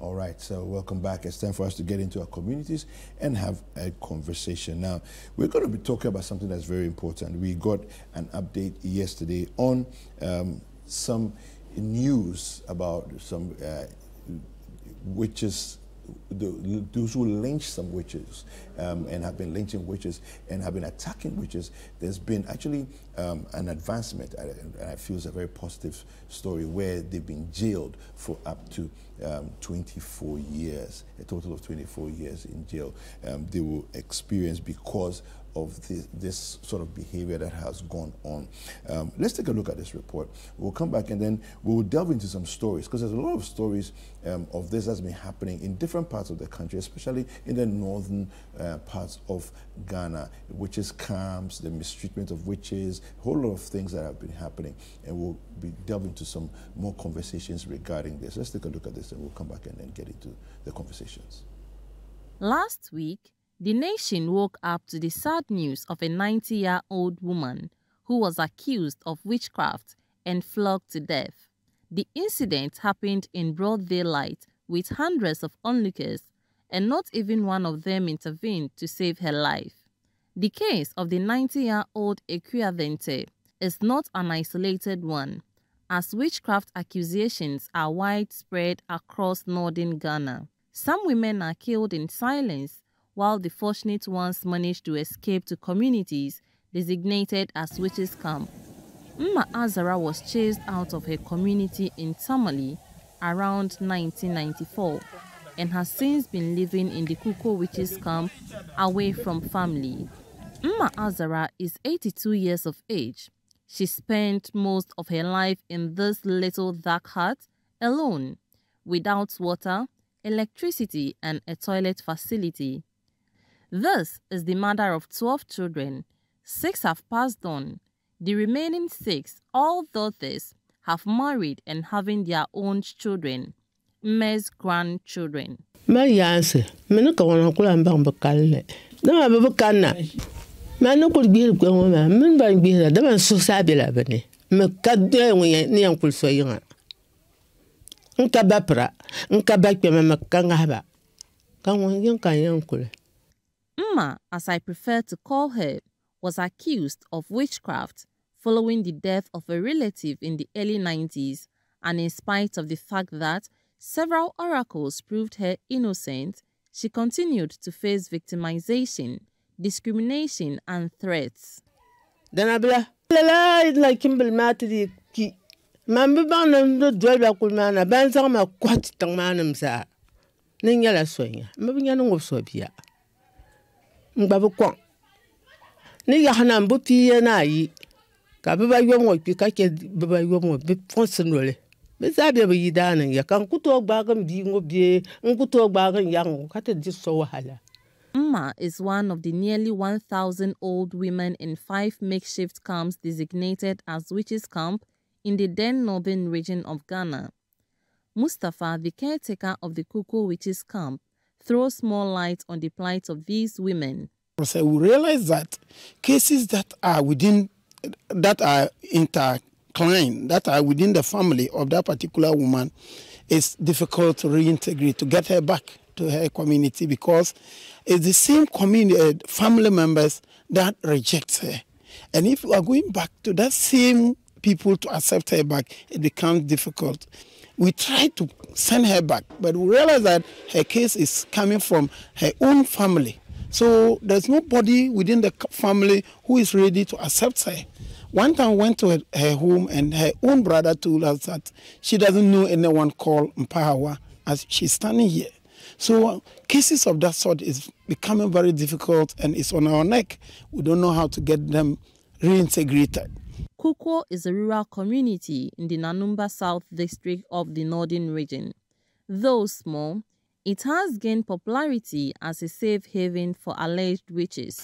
All right, so welcome back. It's time for us to get into our communities and have a conversation. Now, we're going to be talking about something that's very important. We got an update yesterday on some news about some witches, those who lynch some witches and have been lynching witches and have been attacking witches. There's been actually an advancement, and I feel it's a very positive story, where they've been jailed for up to 24 years, a total of 24 years in jail. They will experience because of this sort of behavior that has gone on. Let's take a look at this report. We'll come back and then we'll delve into some stories, because there's a lot of stories of this that's been happening in different parts of the country, especially in the northern parts of Ghana. Witches camps, the mistreatment of witches, a whole lot of things that have been happening, and we'll be delving into some more conversations regarding this. Let's take a look at this and we'll come back and then get into the conversations. Last week, the nation woke up to the sad news of a 90-year-old woman who was accused of witchcraft and flogged to death. The incident happened in broad daylight with hundreds of onlookers, and not even one of them intervened to save her life. The case of the 90-year-old Equiavente is not an isolated one, as witchcraft accusations are widespread across northern Ghana. Some women are killed in silence, while the fortunate ones manage to escape to communities designated as witches' camp. Mma Azara was chased out of her community in Tamale around 1994 and has since been living in the Kuko witches' camp away from family. Mma Azara is 82 years of age. She spent most of her life in this little dark hut alone, without water, electricity, and a toilet facility. This is the mother of 12 children. 6 have passed on. The remaining 6, all daughters, have married and having their own children, Mme's grandchildren. Mma, as I prefer to call her, was accused of witchcraft following the death of a relative in the early 90s, and in spite of the fact that several oracles proved her innocent, she continued to face victimization, discrimination, and threats. Mma is one of the nearly 1,000 old women in 5 makeshift camps designated as witches' camp in the then northern region of Ghana. Mustafa, the caretaker of the Kuko witches' camp, throws more light on the plight of these women. So we realize that cases that are intertwined, that are within the family of that particular woman, it's difficult to reintegrate, to get her back to her community, because it's the same community, family members that reject her. And if we are going back to that same people to accept her back, it becomes difficult. We try to send her back, but we realize that her case is coming from her own family. So there's nobody within the family who is ready to accept her. One time I went to her home, and her own brother told us that she doesn't know anyone called Mpahawa as she's standing here. So cases of that sort is becoming very difficult, and it's on our neck. We don't know how to get them reintegrated. Kuko is a rural community in the Nanumba South district of the northern region. Though small, it has gained popularity as a safe haven for alleged witches.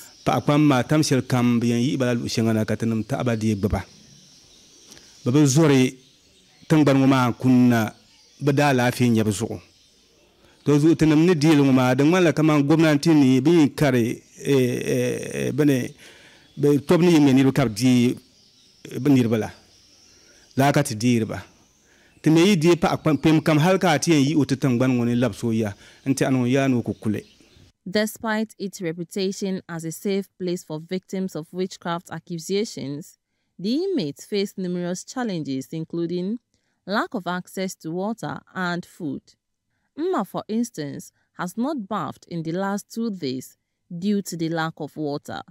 me die pa pem kam halka ti yi otitangban ngoni lapso ya nti anu ya no kukule. Despite its reputation as a safe place for victims of witchcraft accusations, the inmates face numerous challenges, including lack of access to water and food. Mma, for instance, has not bathed in the last 2 days due to the lack of water.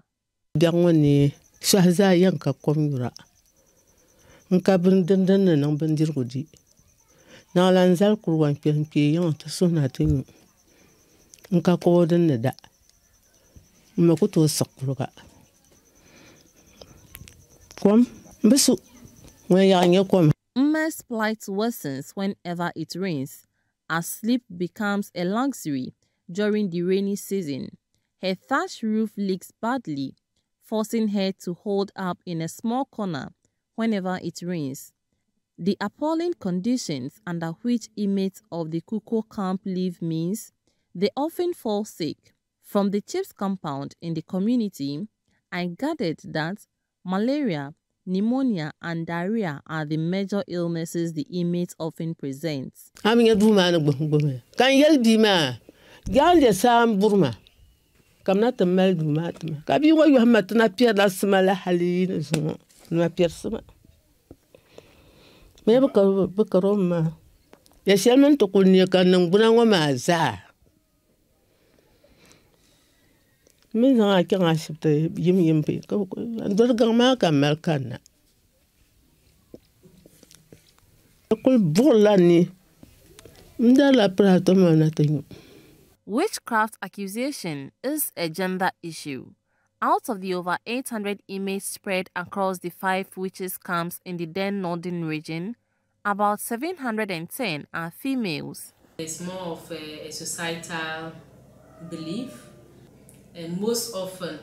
Mma's plight worsens whenever it rains, as sleep becomes a luxury during the rainy season. Her thatch roof leaks badly, forcing her to hold up in a small corner whenever it rains. The appalling conditions under which inmates of the Kuko camp live means they often fall sick. From the chief's compound in the community, I gathered that malaria, pneumonia and diarrhea are the major illnesses the inmates often present. Witchcraft accusation is a gender issue. Out of the over 800 inmates spread across the 5 witches camps in the Den Northern region, about 710 are females. It's more of a societal belief, and most often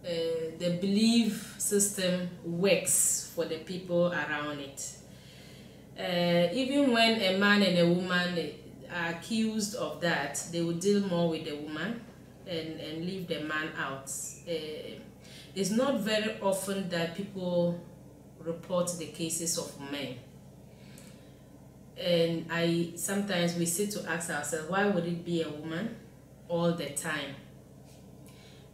the belief system works for the people around it. Even when a man and a woman are accused of that, they will deal more with the woman and leave the man out. It's not very often that people report the cases of men. And sometimes we sit to ask ourselves, why would it be a woman all the time?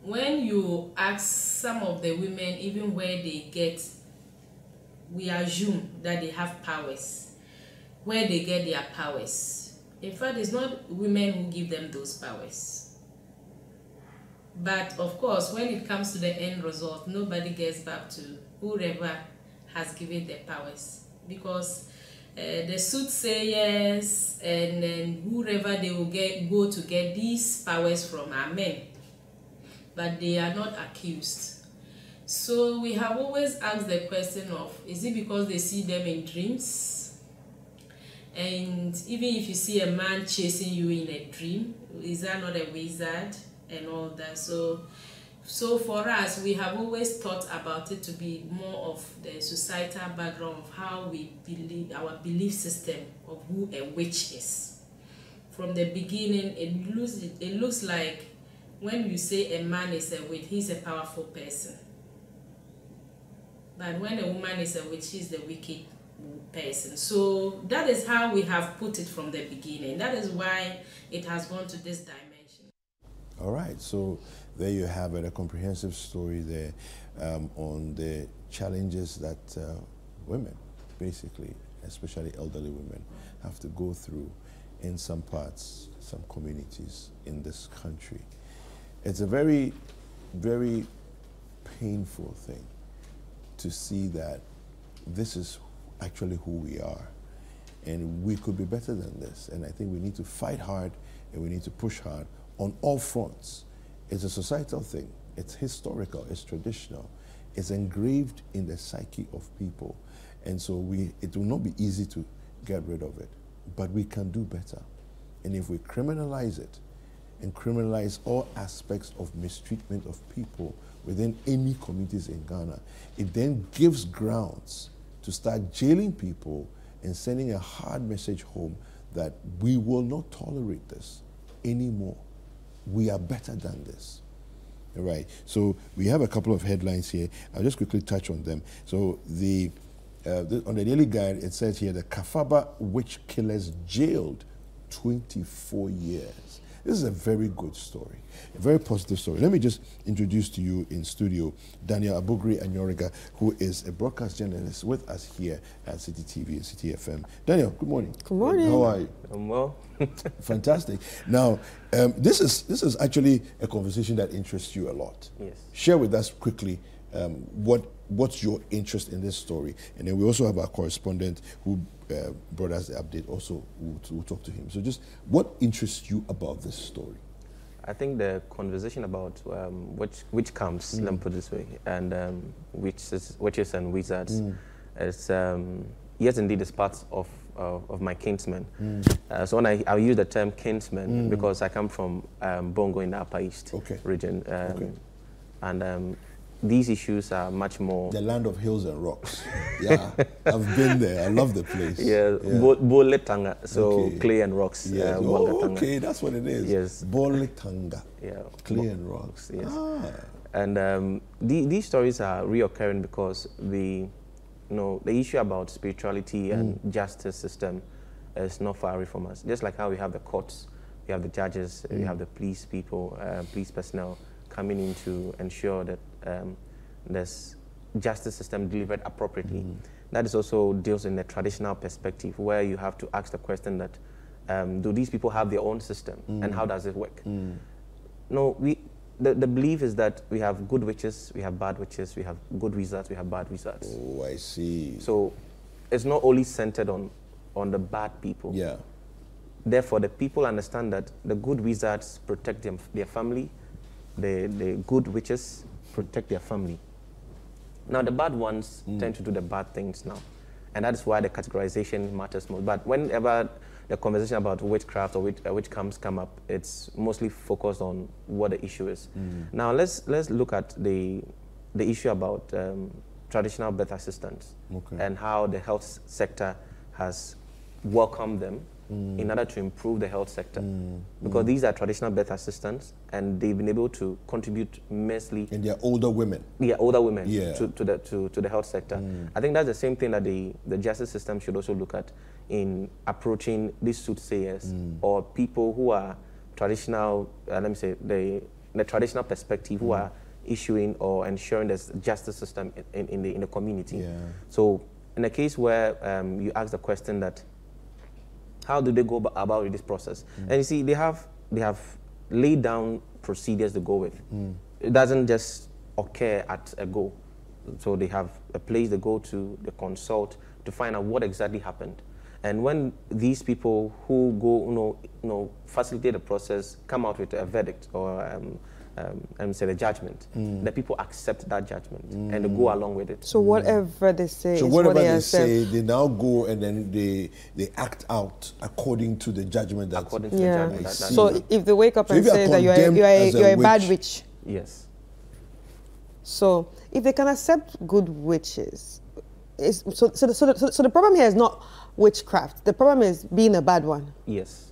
When you ask some of the women, even where they get, we assume that they have powers, where they get their powers. In fact, it's not women who give them those powers. But of course, when it comes to the end result, nobody gets back to whoever has given the powers, because the soothsayers and then whoever they will go to get these powers from are men, but they are not accused. So we have always asked the question of, is it because they see them in dreams? And even if you see a man chasing you in a dream, is that not a wizard and all that? So for us, we have always thought about it to be more of the societal background of how we believe, our belief system of who a witch is. From the beginning, it looks like when you say a man is a witch, he's a powerful person. But when a woman is a witch, she's the wicked person. So that is how we have put it from the beginning. That is why it has gone to this dimension. All right, so there you have it, a comprehensive story there on the challenges that women, basically, especially elderly women, have to go through in some parts, some communities in this country. It's a very, very painful thing to see that this is actually who we are. And we could be better than this. And I think we need to fight hard and we need to push hard on all fronts. It's a societal thing. It's historical, it's traditional. It's engraved in the psyche of people. And so it will not be easy to get rid of it, but we can do better. And if we criminalize it and criminalize all aspects of mistreatment of people within any communities in Ghana, it then gives grounds to start jailing people and sending a hard message home that we will not tolerate this anymore. We are better than this. All right, so we have a couple of headlines here. I'll just quickly touch on them. So the on the Daily Guide, it says here the Kafaba witch killers jailed 24 years. This is a very good story, a very positive story. Let me just introduce to you in studio Daniel Abugri Anyoriga, who is a broadcast journalist with us here at Citi TV and Citi FM. Daniel, good morning. Good morning. How are you? I'm well. Fantastic. Now, this is actually a conversation that interests you a lot. Yes. Share with us quickly what's your interest in this story, and then we also have our correspondent who brought us the update. Also, we'll talk to him. So, just what interests you about this story? I think the conversation about which camps, let me put it this way, and witches and wizards is yes, indeed, is part of my kinsmen. So when I use the term kinsmen because I come from Bongo in the Upper East region, and these issues are much more... The land of hills and rocks. Yeah, I've been there. I love the place. Yeah, Boletanga, so clay and rocks. Yes. Okay, that's what it is. Yes. Boletanga, clay and rocks. Yes. And these stories are reoccurring because the issue about spirituality and justice system is not far away from us. Just like how we have the courts, we have the judges, we have the police people, police personnel coming in to ensure that this justice system delivered appropriately. That is also deals in the traditional perspective where you have to ask the question that do these people have their own system and how does it work? No, the belief is that we have good witches, we have bad witches, we have good wizards, we have bad wizards. Oh, I see. So it's not only centered on the bad people. Yeah. Therefore, the people understand that the good wizards protect their family, the good witches protect their family. Now, the bad ones tend to do the bad things now. And that is why the categorization matters most. But whenever the conversation about witchcraft or witch camps come up, it's mostly focused on what the issue is. Now, let's look at the issue about traditional birth assistants and how the health sector has welcomed them in order to improve the health sector. Because these are traditional birth assistants and they've been able to contribute immensely. And they're older women. Yeah, older women to the health sector. I think that's the same thing that the justice system should also look at in approaching these soothsayers or people who are traditional, let me say, the traditional perspective who are issuing or ensuring there's justice system in the community. Yeah. So in a case where you ask the question that how do they go about this process? And you see, they have laid down procedures to go with. It doesn't just occur at a go. So they have a place they go to, they consult to find out what exactly happened. And when these people who go, facilitate the process, come out with a verdict or say the judgment, the people accept that judgment and they go along with it. So whatever they say, so whatever they say, they now go and then they act out according to the judgment. According to the judgment. So if they wake up and say that you're a bad witch. Yes. So if they can accept good witches, so the problem here is not witchcraft. The problem is being a bad one. Yes.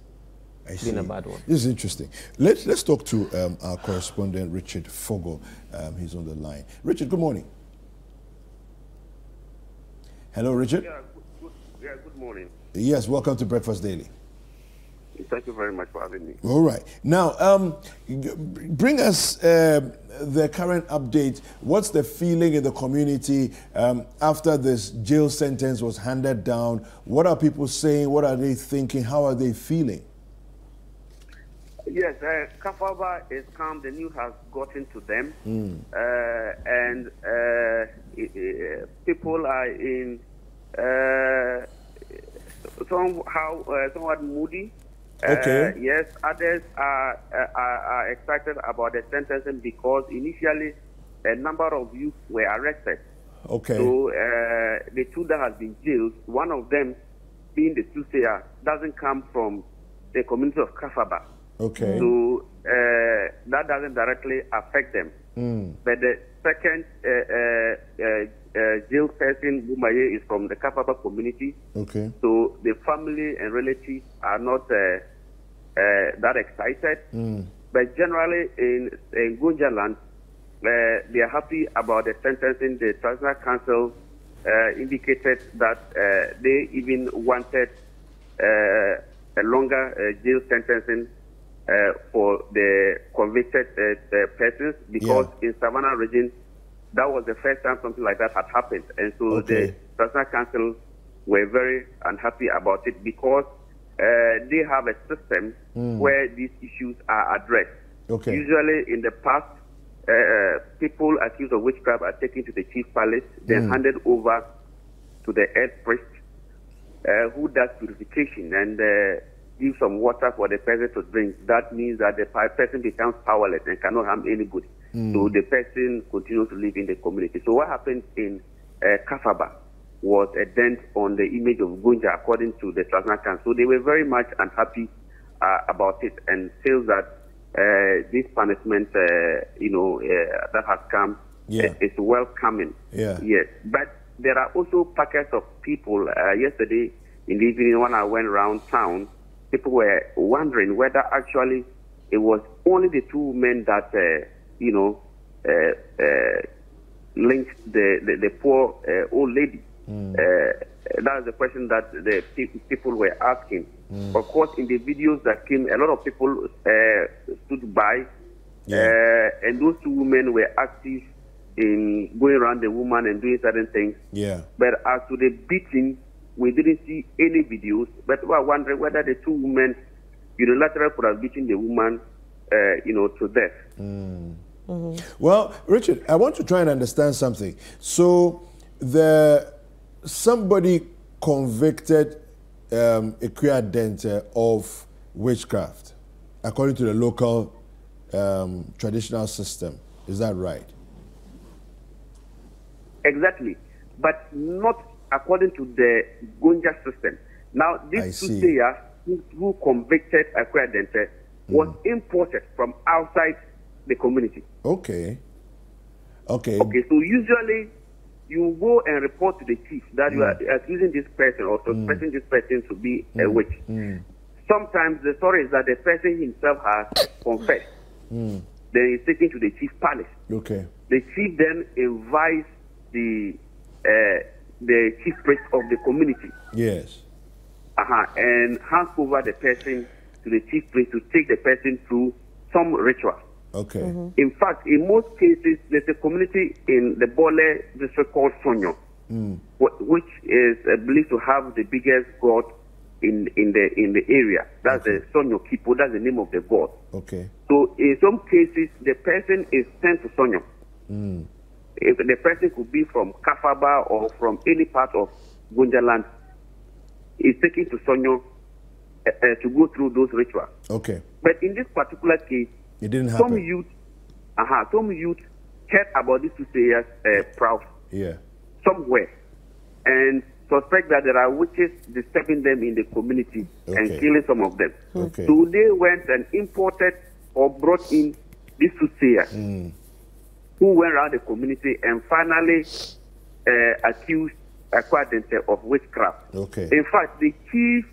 Being a bad one. This is interesting. Let's talk to our correspondent, Richard Fogo. He's on the line. Richard, good morning. Hello, Richard. Yeah, good morning. Yes, welcome to Breakfast Daily. Thank you very much for having me. All right. Now, bring us the current update. What's the feeling in the community after this jail sentence was handed down? What are people saying? What are they thinking? How are they feeling? Yes, Kafaba is calm. The news has gotten to them. And people are in somewhat moody. Yes, others are excited about the sentencing because initially a number of youth were arrested. Okay. So the two that have been jailed, one of them being the soothsayer, doesn't come from the community of Kafaba. Okay. So that doesn't directly affect them. But the second jail person, Bumaye, is from the Kafaba community. Okay. So the family and relatives are not that excited. But generally in Gunjaland, they are happy about the sentencing. The Traditional Council indicated that they even wanted a longer jail sentencing for the convicted persons, because in Savannah region, that was the first time something like that had happened. And so the National Council were very unhappy about it, because they have a system where these issues are addressed. Usually in the past, people accused of witchcraft are taken to the chief palace, then handed over to the head priest, who does purification and gives some water for the person to drink. That means that the person becomes powerless and cannot harm anybody. So the person continues to live in the community. So what happened in Kafaba was a dent on the image of Gunja, according to the National Council. So they were very much unhappy about it, and feels that this punishment, that has come is welcoming. Yes, but there are also packets of people. Yesterday in the evening, when I went around town, people were wondering whether actually it was only the two men that, linked the poor old lady. That is the question that the people were asking. Of course, in the videos that came, a lot of people stood by, and those two women were active in going around the woman and doing certain things. But as to the beating, we didn't see any videos. But we are wondering whether the two women unilaterally could have beaten the woman, to death. Well, Richard, I want to try and understand something. So somebody convicted Akua Dente of witchcraft, according to the local traditional system. Is that right? Exactly, but not according to the Gunja system. Now, this soothsayer who convicted Akua Dente was imported from outside the community. Okay, so usually you go and report to the chief that you are accusing this person or suspecting this person to be a witch. Sometimes the story is that the person himself has confessed. Then he's taken to the chief palace. The chief then invites the chief priest of the community. And hands over the person to the chief priest to take the person through some ritual. In fact, in most cases, there's a community in the Bole district called Sonyo, which is believed to have the biggest god in the area. That's the Sonyo Kipo. That's the name of the god. So in some cases, the person is sent to Sonyo. If the person could be from Kafaba or from any part of Gunja land, is taken to Sonyo to go through those rituals. But in this particular case, it didn't happen. Some youth heard about these soothsayers proud somewhere, and suspect that there are witches disturbing them in the community and killing some of them. So they went and imported or brought in these soothsayers who went around the community and finally accused Akua Dente of witchcraft. In fact, the chief